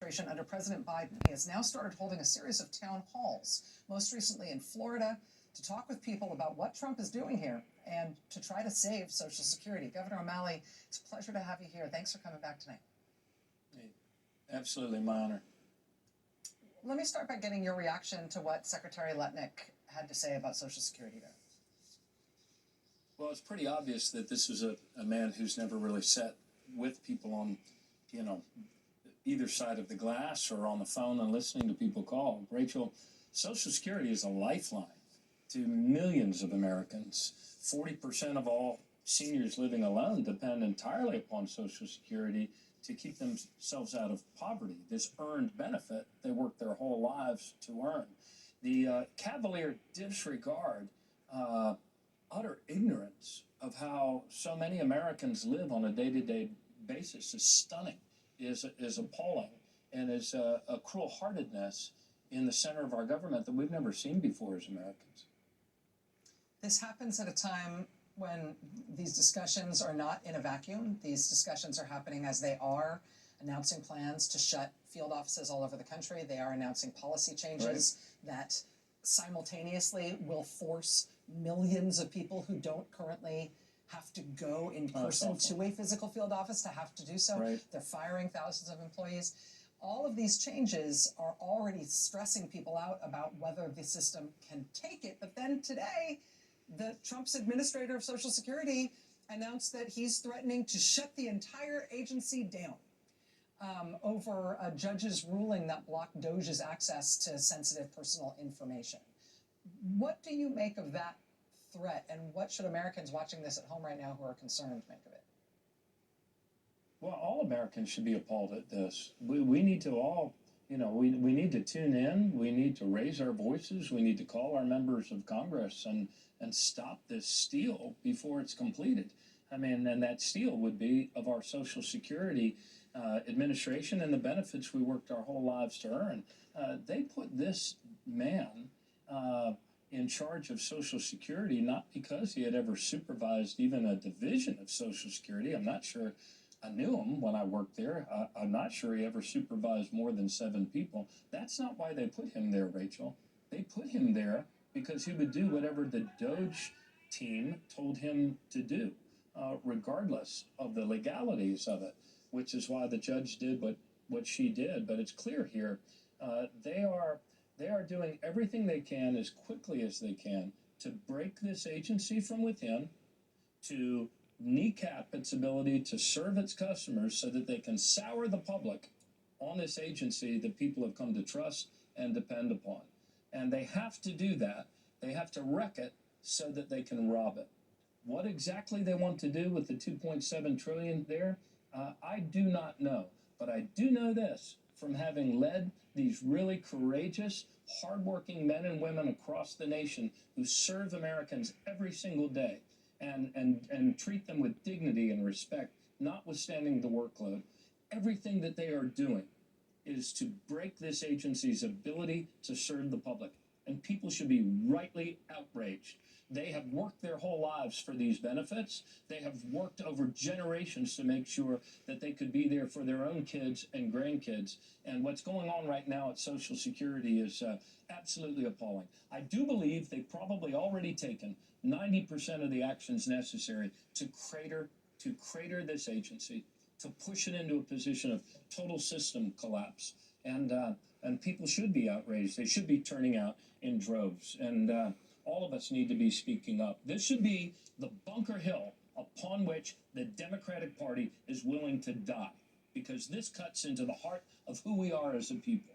administration under President Biden, he has now started holding a series of town halls, most recently in Florida, to talk with people about what Trump is doing here and to try to save Social Security. Governor O'Malley, it's a pleasure to have you here. Thanks for coming back tonight. Hey, absolutely, my honor. Let me start by getting your reaction to what Secretary Letnick had to say about Social Security there. Well, it's pretty obvious that this is a man who's never really sat with people on, either side of the glass or on the phone and listening to people call. Rachel, Social Security is a lifeline to millions of Americans. 40% of all seniors living alone depend entirely upon Social Security to keep themselves out of poverty, this earned benefit they work their whole lives to earn. The cavalier disregard, utter ignorance of how so many Americans live on a day-to-day basis is stunning, is appalling, and is a cruel-heartedness in the center of our government that we've never seen before as Americans. This happens at a time when these discussions are not in a vacuum. These discussions are happening as they are announcing plans to shut field offices all over the country. They are announcing policy changes that simultaneously will force millions of people who don't currently have to go in person to a physical field office to have to do so. They're firing thousands of employees. All of these changes are already stressing people out about whether the system can take it. But then today, Trump's administrator of Social Security announced that he's threatening to shut the entire agency down over a judge's ruling that blocked DOJ's access to sensitive personal information. What do you make of that threat, and what should Americans watching this at home right now who are concerned make of it? Well, all Americans should be appalled at this. We need to all, we need to tune in. We need to raise our voices. We need to call our members of Congress and stop this steal before it's completed. I mean, and that steal would be of our Social Security administration and the benefits we worked our whole lives to earn. They put this man in charge of Social Security not because he had ever supervised even a division of Social Security. I'm not sure I knew him when I worked there. I'm not sure he ever supervised more than 7 people. That's not why they put him there, Rachel. They put him there because he would do whatever the DOJ team told him to do, regardless of the legalities of it, which is why the judge did what she did. But it's clear here, they are doing everything they can as quickly as they can to break this agency from within, to kneecap its ability to serve its customers so that they can sour the public on this agency that people have come to trust and depend upon. And they have to do that. They have to wreck it so that they can rob it. What exactly they want to do with the $2.7 trillion there, I do not know. But I do know this from having led these really courageous, hardworking men and women across the nation who serve Americans every single day and treat them with dignity and respect, notwithstanding the workload. Everything that they are doing is to break this agency's ability to serve the public. And people should be rightly outraged. They have worked their whole lives for these benefits. They have worked over generations to make sure that they could be there for their own kids and grandkids. And what's going on right now at Social Security is absolutely appalling. I do believe they've probably already taken 90% of the actions necessary to crater this agency, to push it into a position of total system collapse. And people should be outraged. They should be turning out in droves. And all of us need to be speaking up. This should be the Bunker Hill upon which the Democratic Party is willing to die, because this cuts into the heart of who we are as a people.